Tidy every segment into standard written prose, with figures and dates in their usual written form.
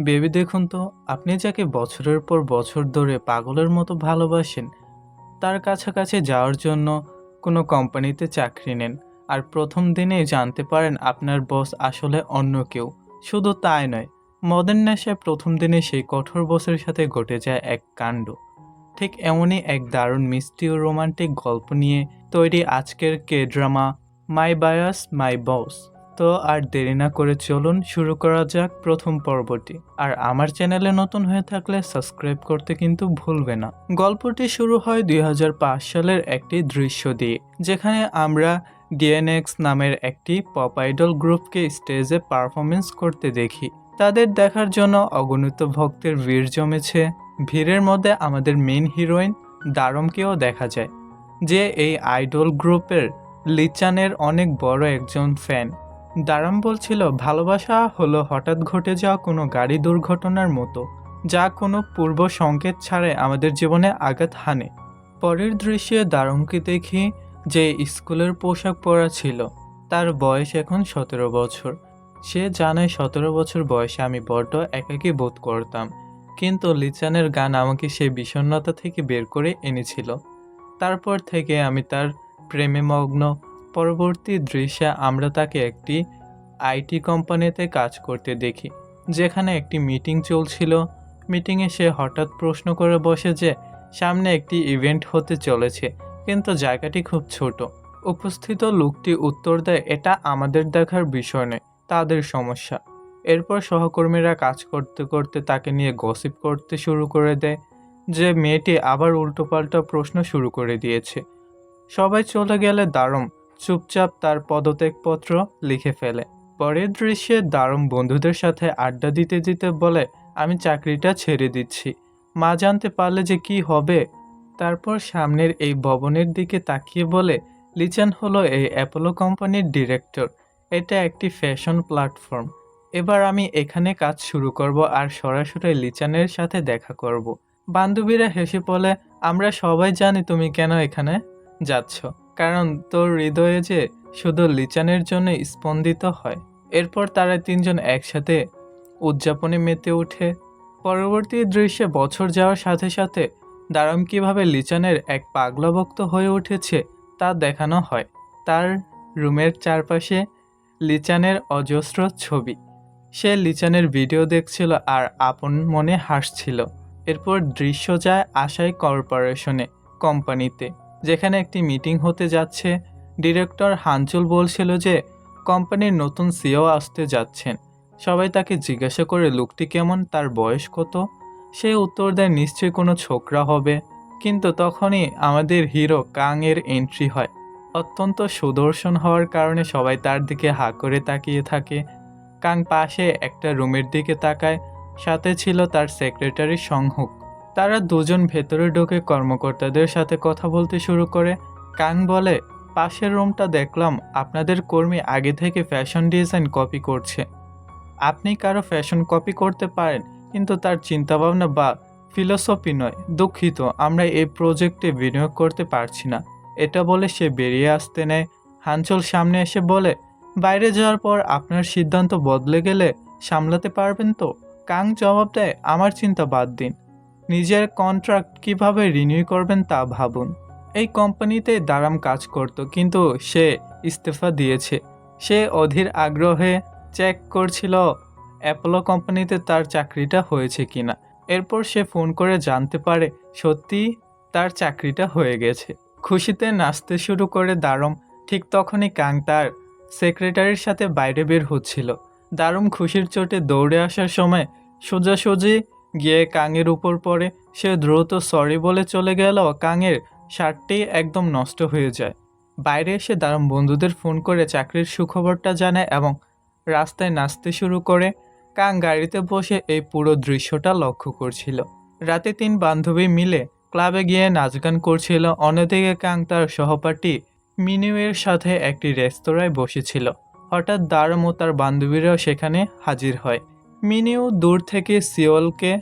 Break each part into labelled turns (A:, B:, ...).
A: Baby দেখুন তো, আপনি যাকে বছরের পর বছর ধরে পাগলের মতো ভালোবাসেন, তার কাছাকাছি যাওয়ার জন্য কোনো কোম্পানিতে চাকরি নেন। আর প্রথম দিনেই জানতে পারেন আপনার বস আসলে অন্য কেউ। শুধু তাই নয়, মদের নেশায় প্রথম দিনে সেই কঠোর বসের সাথে ঘটে যায় এক কাণ্ড। ঠিক এমনই এক দারুণ মিষ্টি ও রোমান্টিক গল্প নিয়ে তৈরি আজকের কে ড্রামা মাই বায়াস মাই বস। তো আর দেরি না করে চলুন শুরু করা যাক প্রথম পর্বটি। আর আমার চ্যানেলে নতুন হয়ে থাকলে সাবস্ক্রাইব করতে কিন্তু ভুলবে না। গল্পটি শুরু হয় ২০০৫ সালের একটি দৃশ্য দিয়ে, যেখানে আমরা ডিএনএক্স নামের একটি পপ আইডল গ্রুপকে স্টেজে পারফরমেন্স করতে দেখি। তাদের দেখার জন্য অগণিত ভক্তের ভিড় জমেছে। ভিড়ের মধ্যে আমাদের মেইন হিরোইন দারমকেও দেখা যায়, যে এই আইডল গ্রুপের লিচানের অনেক বড় একজন ফ্যান। দারাম বলছিল ভালোবাসা হলো হঠাৎ ঘটে যাওয়া কোনো গাড়ি দুর্ঘটনার মতো, যা কোনো পূর্ব সংকেত ছাড়াই আমাদের জীবনে আঘাত হানে। পরের দৃশ্যে দারমকে দেখি, যে স্কুলের পোশাক পরা ছিল। তার বয়স এখন ১৭ বছর। সে জানে ১৭ বছর বয়সে আমি বড্ড একাকী বোধ করতাম, কিন্তু লিচানের গান আমাকে সেই বিষণ্ণতা থেকে বের করে এনেছিল। তারপর থেকে আমি তার প্রেমে মগ্ন। পরবর্তী দৃশ্যে আমরা তাকে একটি আইটি কোম্পানিতে কাজ করতে দেখি, যেখানে একটি মিটিং চলছিল। মিটিংয়ে সে হঠাৎ প্রশ্ন করে বসে যে সামনে একটি ইভেন্ট হতে চলেছে, কিন্তু জায়গাটি খুব ছোট। উপস্থিত লোকটি উত্তর দেয়, এটা আমাদের দেখার বিষয় নয়, তাদের সমস্যা। এরপর সহকর্মীরা কাজ করতে করতে তাকে নিয়ে গসিপ করতে শুরু করে দেয়, যে মেয়েটি আবার উল্টোপাল্টা প্রশ্ন শুরু করে দিয়েছে। সবাই চলে গেলে দারম চুপচাপ তার পদত্যাগপত্র লিখে ফেলে। পরের দৃশ্যে দারম বন্ধুদের সাথে আড্ডা দিতে দিতে বলে, আমি চাকরিটা ছেড়ে দিচ্ছি, মা জানতে পারলে যে কি হবে। তারপর সামনের এই ভবনের দিকে তাকিয়ে বলে, লিচান হলো এই অ্যাপোলো কোম্পানির ডিরেক্টর। এটা একটি ফ্যাশন প্ল্যাটফর্ম। এবার আমি এখানে কাজ শুরু করব আর সরাসরি লিচানের সাথে দেখা করব। বান্ধবীরা হেসে বলে, আমরা সবাই জানি তুমি কেন এখানে যাচ্ছ, কারণ তোর হৃদয়ে যে শুধু লিচানের জন্য স্পন্দিত হয়। এরপর তারা তিনজন একসাথে উদযাপনে মেতে ওঠে। পরবর্তী দৃশ্যে বছর যাওয়ার সাথে সাথে দারম কিভাবে লিচানের এক পাগলা ভক্ত হয়ে উঠেছে তা দেখানো হয়। তার রুমের চারপাশে লিচানের অজস্র ছবি। সে লিচানের ভিডিও দেখছিল আর আপন মনে হাসছিল। এরপর দৃশ্য যায় আশাই কর্পোরেশনে কোম্পানিতে, যেখানে একটি মিটিং হতে যাচ্ছে। ডিরেক্টর হানচুল বলছিল যে কোম্পানির নতুন সিইও আসতে যাচ্ছেন। সবাই তাকে জিজ্ঞাসা করে লোকটি কেমন, তার বয়স কত। সে উত্তর দেয় নিশ্চয়ই কোনো ছোকরা হবে। কিন্তু তখনই আমাদের হিরো কাং এর এন্ট্রি হয়। অত্যন্ত সুদর্শন হওয়ার কারণে সবাই তার দিকে হা করে তাকিয়ে থাকে। কাং পাশে একটা রুমের দিকে তাকায়, সাথে ছিল তার সেক্রেটারি সংহুক। তারা দুজন ভেতরে ঢুকে কর্মকর্তাদের সাথে কথা বলতে শুরু করে। কাং বলে, পাশের রুমটা দেখলাম আপনাদের কর্মী আগে থেকে ফ্যাশন ডিজাইন কপি করছে। আপনি কারো ফ্যাশন কপি করতে পারেন, কিন্তু তার চিন্তাভাবনা বা ফিলোসফি নয়। দুঃখিত, আমরা এই প্রজেক্টে বিনিয়োগ করতে পারছি না। এটা বলে সে বেরিয়ে আসতে নেয়। হানচল সামনে এসে বলে, বাইরে যাওয়ার পর আপনার সিদ্ধান্ত বদলে গেলে সামলাতে পারবেন তো? কাং জবাব দেয়, আমার চিন্তা বাদ দিন, নিজের কন্ট্রাক্ট কিভাবে রিনিউ করবেন তা ভাবুন। এই কোম্পানিতে দারাম কাজ করত, কিন্তু সে ইস্তফা দিয়েছে। সে অধীর আগ্রহে চেক করছিল অ্যাপোলো কোম্পানিতে তার চাকরিটা হয়েছে কিনা। এরপর সে ফোন করে জানতে পারে সত্যি তার চাকরিটা হয়ে গেছে। খুশিতে নাচতে শুরু করে দারম। ঠিক তখনই কাং তার সেক্রেটারির সাথে বাইরে বের হচ্ছিল। দারুম খুশির চোটে দৌড়ে আসার সময় সোজাসুজি গিয়ে কাঙের উপর পড়ে। সে দ্রুত সরি বলে চলে গেল। কাঙের শার্টটি একদম নষ্ট হয়ে যায়। বাইরে এসে দারুম বন্ধুদের ফোন করে চাকরির সুখবরটা জানায় এবং রাস্তায় নাচতে শুরু করে। কাং গাড়িতে বসে এই পুরো দৃশ্যটা লক্ষ্য করছিল। রাতে তিন বান্ধবী মিলে ক্লাবে গিয়ে নাচ গান করছিল। অন্যদিকে কাং তার সহপাঠী মিনিউয়ের সাথে একটি রেস্তোরাঁয় বসেছিল। হঠাৎ দারম ও তার বান্ধবীরাও সেখানে হাজির হয়। মিনিউ দূর থেকে সিওলকে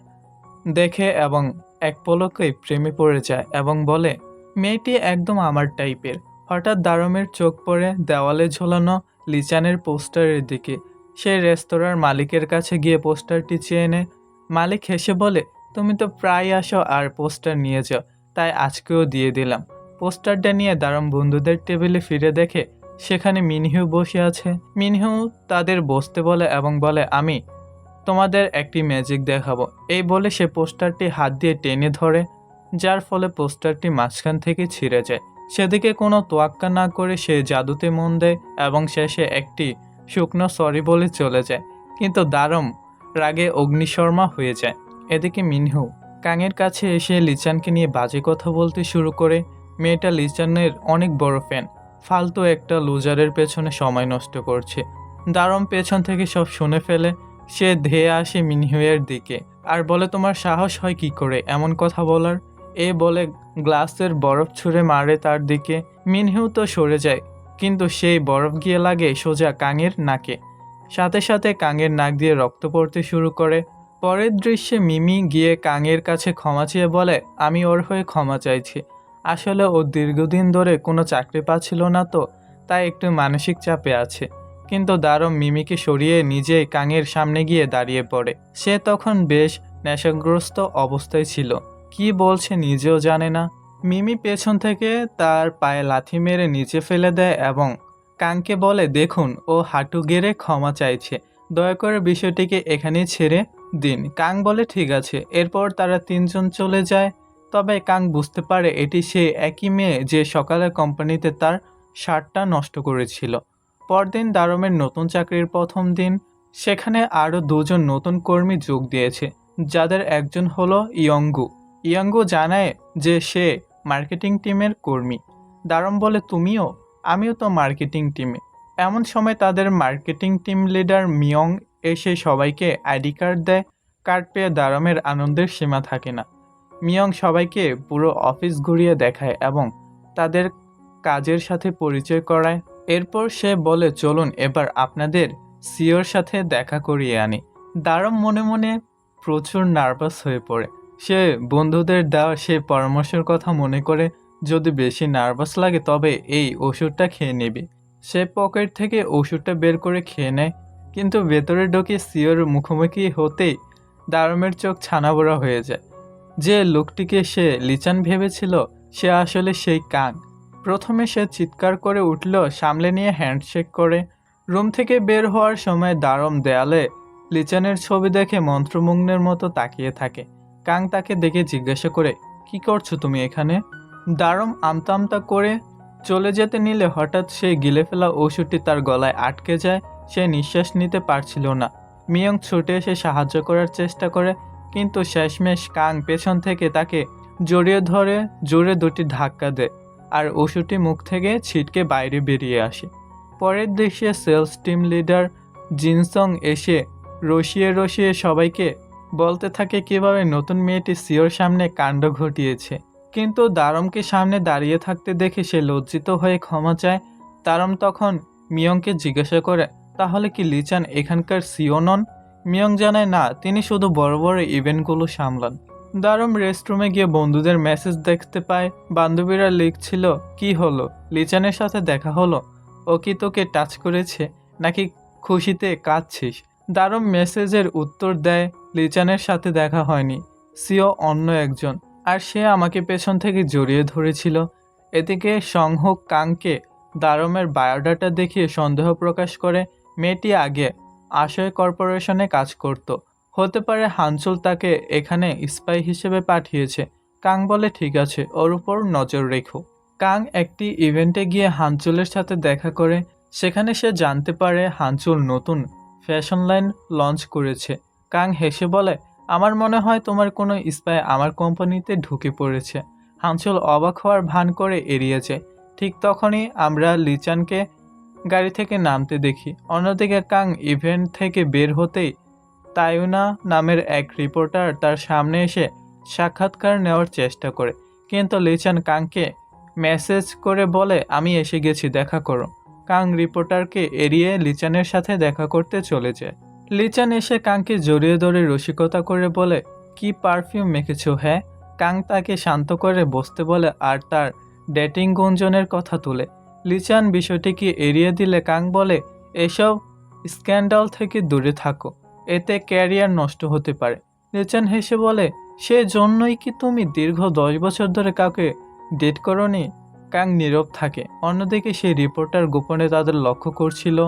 A: দেখে এবং এক পলকেই প্রেমে পড়ে যায় এবং বলে, মেয়েটি একদম আমার টাইপের। হঠাৎ দারমের চোখ পড়ে দেওয়ালে ঝোলানো লিচানের পোস্টারের দিকে। সে রেস্তোরাঁর মালিকের কাছে গিয়ে পোস্টারটি চেয়ে নেয়। মালিক হেসে বলে, তুমি তো প্রায় আসো আর পোস্টার নিয়ে যাও, তাই আজকেও দিয়ে দিলাম। পোস্টারটা নিয়ে দারুণ বন্ধুদের টেবিলে ফিরে দেখে সেখানে মিনহিউ বসে আছে। মিনহিউ তাদের বসতে বলে এবং বলে, আমি তোমাদের একটি ম্যাজিক দেখাবো। এই বলে সে পোস্টারটি হাত দিয়ে টেনে ধরে, যার ফলে পোস্টারটি মাঝখান থেকে ছিঁড়ে যায়। সেদিকে কোনো তোয়াক্কা না করে সে জাদুতে মন দেয় এবং শেষে একটি শুকনো সরি বলে চলে যায়। কিন্তু দারুম রাগে অগ্নিশর্মা হয়ে যায়। এদিকে মিনহু কাংয়ের কাছে এসে লিচানকে নিয়ে বাজে কথা বলতে শুরু করে। মেয়েটা লিচানের অনেক বড় ফ্যান, ফালতু একটা লুজারের পেছনে সময় নষ্ট করছে। দারুম পেছন থেকে সব শুনে ফেলে। সে ধেয়ে আসে মিনহুয়ের দিকে আর বলে, তোমার সাহস হয় কি করে এমন কথা বলার? এ বলে গ্লাসের বরফ ছুঁড়ে মারে তার দিকে। মিনহিউ তো সরে যায়, কিন্তু সেই বরফ গিয়ে লাগে সোজা কাংয়ের নাকে। সাথে সাথে কাংয়ের নাক দিয়ে রক্ত পড়তে শুরু করে। পরের দৃশ্যে মিমি গিয়ে কাংয়ের কাছে ক্ষমা চেয়ে বলে, আমি ওর হয়ে ক্ষমা চাইছি। আসলে ও দীর্ঘদিন ধরে কোনো চাকরি পাচ্ছিল না, তো তাই একটু মানসিক চাপে আছে। কিন্তু দারুম মিমিকে সরিয়ে নিজেই কাংয়ের সামনে গিয়ে দাঁড়িয়ে পড়ে। সে তখন বেশ নেশাগ্রস্ত অবস্থায় ছিল, কি বলছে নিজেও জানে না। মিমি পেছন থেকে তার পায়ে লাথি মেরে নিচে ফেলে দেয় এবং কাংকে বলে, দেখুন ও হাঁটু গেড়ে ক্ষমা চাইছে, দয়া করে বিষয়টিকে এখানেই ছেড়ে দিন। কাং বলে ঠিক আছে। এরপর তারা তিনজন চলে যায়। তবে কাং বুঝতে পারে এটি সেই একই মেয়ে যে সকালে কোম্পানিতে তার শার্টটা নষ্ট করেছিল। পরদিন দারুমের নতুন চাকরির প্রথম দিন। সেখানে আরও দুজন নতুন কর্মী যোগ দিয়েছে, যাদের একজন হলো ইয়ঙ্গু। ইয়ঙ্গু জানায় যে সে মার্কেটিং টিমের কর্মী। দারুম বলে, তুমিও? আমিও তো মার্কেটিং টিমে। এমন সময় তাদের মার্কেটিং টিম লিডার মিয়ং এসে সবাইকে আইডি কার্ড দেয়। কার্ড পেয়ে দারুমের আনন্দের সীমা থাকে না। মিয়ং সবাইকে পুরো অফিস ঘুরিয়ে দেখায় এবং তাদের কাজের সাথে পরিচয় করায়। এরপর সে বলে, চলুন এবার আপনাদের সিওর সাথে দেখা করিয়ে আনি। দারুম মনে মনে প্রচুর নার্ভাস হয়ে পড়ে। সে বন্ধুদের দেওয়া সে পরামর্শের কথা মনে করে যদি বেশি নার্ভাস লাগে তবে এই ওষুধটা খেয়ে নেবে। সে পকেট থেকে ওষুধটা বের করে খেয়ে নেয়, কিন্তু ভেতরে ঢুকে সিওর মুখোমুখি হতেই দারুমের চোখ ছানাবড়া হয়ে যায়। যে লোকটিকে সে লিচান ভেবেছিল সে আসলে সেই কাং। প্রথমে সে চিৎকার করে উঠল, সামলে নিয়ে হ্যান্ডশেক করে। রুম থেকে বের হওয়ার সময় দারুম দেয়ালে লিচানের ছবি দেখে মন্ত্রমুগ্ধের মতো তাকিয়ে থাকে। কাং তাকে দেখে জিজ্ঞাসা করে, কি করছো তুমি এখানে? দারুম আমতা আমতা করে চলে যেতে নিলে হঠাৎ সেই গিলে ফেলা ওষুধটি তার গলায় আটকে যায়। সে নিঃশ্বাস নিতে পারছিল না। মিয়ং ছুটে এসে সাহায্য করার চেষ্টা করে, কিন্তু শেষমেশ কাং পেছন থেকে তাকে জড়িয়ে ধরে জোরে দুটি ধাক্কা দেয় আর ওষুধটি মুখ থেকে ছিটকে বাইরে বেরিয়ে আসে। পরের দৃশ্যে সেলস টিম লিডার জিনসং এসে রসিয়ে রসিয়ে সবাইকে বলতে থাকে কিভাবে নতুন মেয়েটি সিওর সামনে কাণ্ড ঘটিয়েছে। কিন্তু দারুমকে সামনে দাঁড়িয়ে থাকতে দেখে সে লজ্জিত হয়ে ক্ষমা চায়। দারুম তখন মিয়ংকে জিজ্ঞাসা করে, তাহলে কি লিচান এখানকার সিও নন? মিয়ং জানায় না, তিনি শুধু বড় বড় ইভেন্টগুলো সামলান। দারুম রেস্টরুমে গিয়ে বন্ধুদের মেসেজ দেখতে পায়। বান্ধবীরা লিখছিল, কি হলো, লিচানের সাথে দেখা হলো? ও কি তোকে টাচ করেছে নাকি খুশিতে কাঁদছিস? দারুম মেসেজের উত্তর দেয়, লিচানের সাথে দেখা হয়নি, সিও অন্য একজন, আর সে আমাকে পেছন থেকে জড়িয়ে ধরেছিল। এদিকে সংহুক কাংকে দারুমের বায়োডাটা দেখিয়ে সন্দেহ প্রকাশ করে। মেয়েটি আগে আশয় কর্পোরেশনে কাজ করত, হতে পারে হানচুল তাকে এখানে স্পাই হিসেবে পাঠিয়েছে। কাং বলে ঠিক আছে, ওর উপর নজর রেখো। কাং একটি ইভেন্টে গিয়ে হানচুলের সাথে দেখা করে। সেখানে সে জানতে পারে হানচুল নতুন ফ্যাশন লাইন লঞ্চ করেছে। কাং হেসে বলে, আমার মনে হয় তোমার কোনো স্পাই আমার কোম্পানিতে ঢুকে পড়েছে। হানচুল অবাক হওয়ার ভান করে এড়িয়ে যায়। ঠিক তখনই আমরা লিচানকে গাড়ি থেকে নামতে দেখি। অন্যদিকে কাং ইভেন্ট থেকে বের হতেই তাইউনা নামের এক রিপোর্টার তার সামনে এসে সাক্ষাৎকার নেওয়ার চেষ্টা করে, কিন্তু লিচান কাংকে মেসেজ করে বলে, আমি এসে গেছি, দেখা করো। কাং রিপোর্টারকে এড়িয়ে লিচানের সাথে দেখা করতে চলে যায়। লিচান এসে কাংকে জড়িয়ে ধরে রসিকতা করে বলে, কি পারফিউম মেখেছো হ্যাঁ? কাং তাকে শান্ত করে বসতে বলে আর তার ডেটিং গুঞ্জনের কথা তুলে। লিচান বিষয়টিকে এড়িয়ে দিলে কাং বলে, এসব স্ক্যান্ডাল থেকে দূরে থাকো, এতে ক্যারিয়ার নষ্ট হতে পারে। লিচান হেসে বলে, সে জন্যই কি তুমি দীর্ঘ 10 বছর ধরে কাউকে ডেট করোনি? কাং নীরব থাকে। অন্যদিকে সেই রিপোর্টার গোপনে তাদের লক্ষ্য করছিল।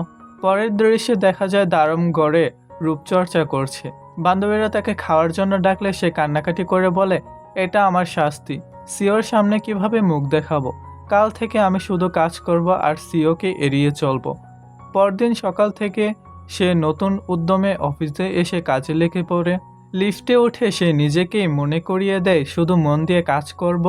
A: পরের দৃশ্যে দেখা যায় দারম গড়ে রূপচর্চা করছে। বান্ধবীরা তাকে খাওয়ার জন্য ডাকলে সে কান্নাকাটি করে বলে, এটা আমার শাস্তি। সিওর সামনে কিভাবে মুখ দেখাবো? কাল থেকে আমি শুধু কাজ করব আর সিওকে এড়িয়ে চলবো। পরদিন সকাল থেকে সে নতুন উদ্যমে অফিসে এসে কাজে লেগে পড়ে। লিফটে উঠে সে নিজেকেই মনে করিয়ে দেয় শুধু মন দিয়ে কাজ করব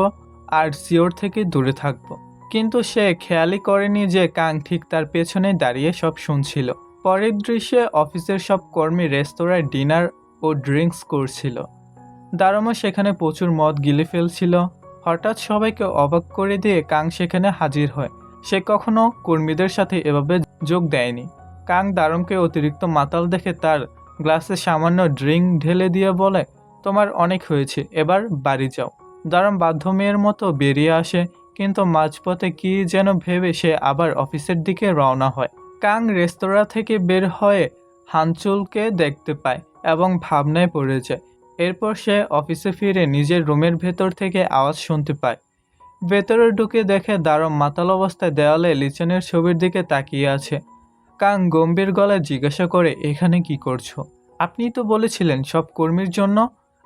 A: আর সিওর থেকে দূরে থাকব। কিন্তু সে খেয়ালই করেনি যে কাং ঠিক তার পেছনে দাঁড়িয়ে সব শুনছিল। পরের দৃশ্যে অফিসের সব কর্মী রেস্তোরাঁয় ডিনার ও ড্রিঙ্কস করছিল। দারমও সেখানে প্রচুর মদ গিলে ফেলছিল। হঠাৎ সবাইকে অবাক করে দিয়ে কাং সেখানে হাজির হয়। সে কখনো কর্মীদের সাথে এভাবে যোগ দেয়নি। কাং দারমকে অতিরিক্ত মাতাল দেখে তার গ্লাসে সামান্য ড্রিঙ্ক ঢেলে দিয়ে বলে, তোমার অনেক হয়েছে, এবার বাড়ি যাও। দারম বাধ্য মেয়ের মতো বেরিয়ে আসে, কিন্তু মাঝপথে কি যেন ভেবে সে আবার অফিসের দিকে রওনা হয়। কাং রেস্তোরাঁ থেকে বের হয়ে হানচুলকে দেখতে পায় এবং ভাবনায় পড়ে যায়। এরপর সে অফিসে ফিরে নিজের রুমের ভেতর থেকে আওয়াজ শুনতে পায়। ভেতরে ঢুকে দেখে দারম মাতাল অবস্থায় দেওয়ালে লিচেনের ছবির দিকে তাকিয়ে আছে। কাং গম্ভীর গলায় জিজ্ঞাসা করে, এখানে কি করছো? আপনি তো বলেছিলেন সব কর্মীর জন্য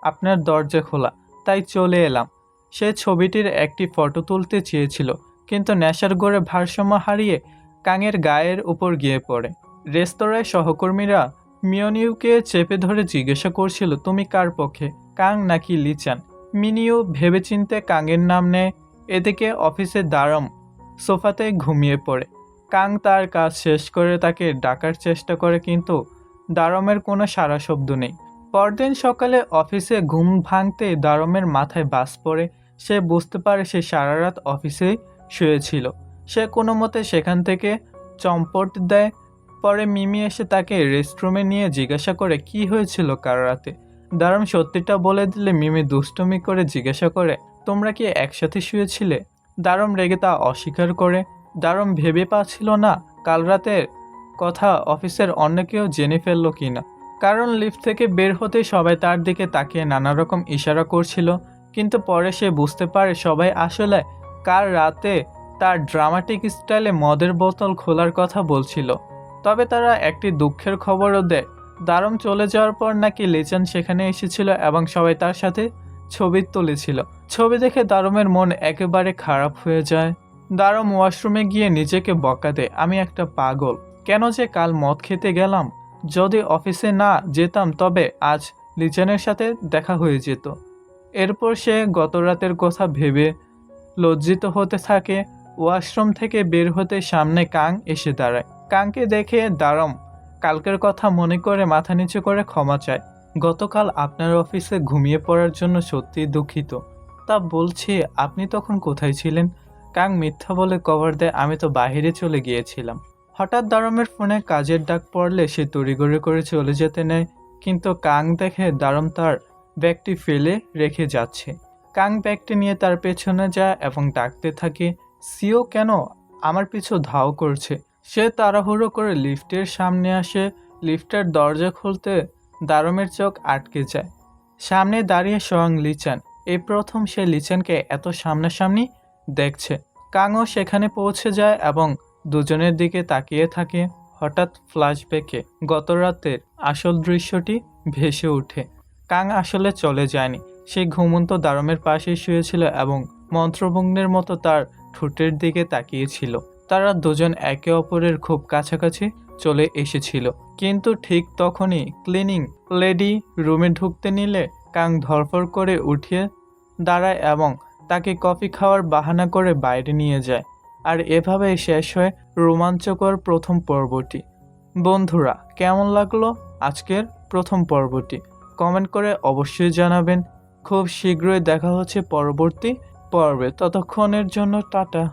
A: আপনার দরজা খোলা, তাই চলে এলাম। সে ছবিটির একটি ফটো তুলতে চেয়েছিল, কিন্তু নেশার ঘোরে ভারসাম্য হারিয়ে কাংয়ের গায়ের উপর গিয়ে পড়ে। রেস্তোরাঁয় সহকর্মীরা মিওনিউকে চেপে ধরে জিজ্ঞাসা করছিল, তুমি কার পক্ষে, কাং নাকি লিচান? মিনিউ ভেবেচিন্তে কাংয়ের নাম নেয়। এদিকে অফিসে দারম সোফাতে ঘুমিয়ে পড়ে। কাং তার কাজ শেষ করে তাকে ডাকার চেষ্টা করে, কিন্তু দারমের কোনো সাড়া শব্দ নেই। পরদিন সকালে অফিসে ঘুম ভাঙতে দারমের মাথায় বাজ পড়ে। সে বুঝতে পারে সে সারা রাত অফিসেই শুয়েছিল। সে কোনো মতে সেখান থেকে চম্পট দেয়। পরে মিমি এসে তাকে রেস্টরুমে নিয়ে জিজ্ঞাসা করে কি হয়েছিল কাল রাতে। দারম সত্যিটা বলে দিলে মিমি দুষ্টুমি করে জিজ্ঞাসা করে, তোমরা কি একসাথে শুয়েছিলে? দারম রেগে তা অস্বীকার করে। দারম ভেবে পাচ্ছিল না কাল রাতের কথা অফিসের অন্য কেউ জেনে ফেললো কিনা, কারণ লিফট থেকে বের হতে সবাই তার দিকে তাকিয়ে নানা রকম ইশারা করছিল। কিন্তু পরে সে বুঝতে পারে সবাই আসলে কাল রাতে তার ড্রামাটিক স্টাইলে মদের বোতল খোলার কথা বলছিল। তবে তারা একটি দুঃখের খবরও দেয়, দারম চলে যাওয়ার পর নাকি লিচান সেখানে এসেছিল এবং সবাই তার সাথে ছবি তুলেছিল। ছবি দেখে দারমের মন একেবারে খারাপ হয়ে যায়। দারম ওয়াশরুমে গিয়ে নিজেকে বকা দেয়, আমি একটা পাগল, কেন যে কাল মদ খেতে গেলাম। যদি অফিসে না যেতাম তবে আজ লিচানের সাথে দেখা হয়ে যেত। এরপর সে গত রাতের কথা ভেবে লজ্জিত হতে থাকে। ওয়াশরুম থেকে বের হতে সামনে কাং এসে দাঁড়ায়। কাংকে দেখে দারম কালকের কথা মনে করে মাথা নিচু করে ক্ষমা চায়। গতকাল আপনার অফিসে ঘুমিয়ে পড়ার জন্য সত্যিই দুঃখিত। তা বলছি আপনি তখন কোথায় ছিলেন? কাং মিথ্যা বলে কভার দেয়, আমি তো বাইরে চলে গিয়েছিলাম। হঠাৎ দারমের ফোনে কাজের ডাক পড়লে সে তড়িঘড়ি করে চলে যেতে নেয়, কিন্তু কাং দেখে দারম তার ব্যাগটি ফেলে রেখে যাচ্ছে। কাং ব্যাগটি নিয়ে তার পেছনে যায় এবং ডাকতে থাকে, সিও কেন আমার পিছু ধাও করছে। সে তাড়াহুড়ো করে লিফটের সামনে আসে। লিফটের দরজা খুলতে দারমের চোখ আটকে যায়। সামনে দাঁড়িয়ে স্বয়ং লিচান। এই প্রথম সে লিচানকে এত সামনাসামনি দেখছে। কাংও সেখানে পৌঁছে যায় এবং দুজনের দিকে তাকিয়ে থাকে। হঠাৎ ফ্ল্যাশব্যাকে গত রাতের আসল দৃশ্যটি ভেসে ওঠে। কাং আসলে চলে যায়নি, সে ঘুমন্ত দারমের পাশেই শুয়েছিল এবং মন্ত্রভগ্নের মতো তার ঠোঁটের দিকে তাকিয়েছিল। তারা দুজন একে অপরের খুব কাছাকাছি চলে এসেছিল, কিন্তু ঠিক তখনই ক্লিনিং লেডি রুমে ঢুকতে নিলে কাং ধরফড় করে উঠিয়ে দাঁড়ায় এবং তাকে কফি খাওয়ার বাহানা করে বাইরে নিয়ে যায়। আর এভাবেই শেষ হয় রোমাঞ্চকর প্রথম পর্বটি। বন্ধুরা, কেমন লাগলো আজকের প্রথম পর্বটি? কমেন্ট করে অবশ্যই জানাবেন। খুব শীঘ্রই দেখা হচ্ছে পরবর্তী পর্বে। ততক্ষণের জন্য টাটা।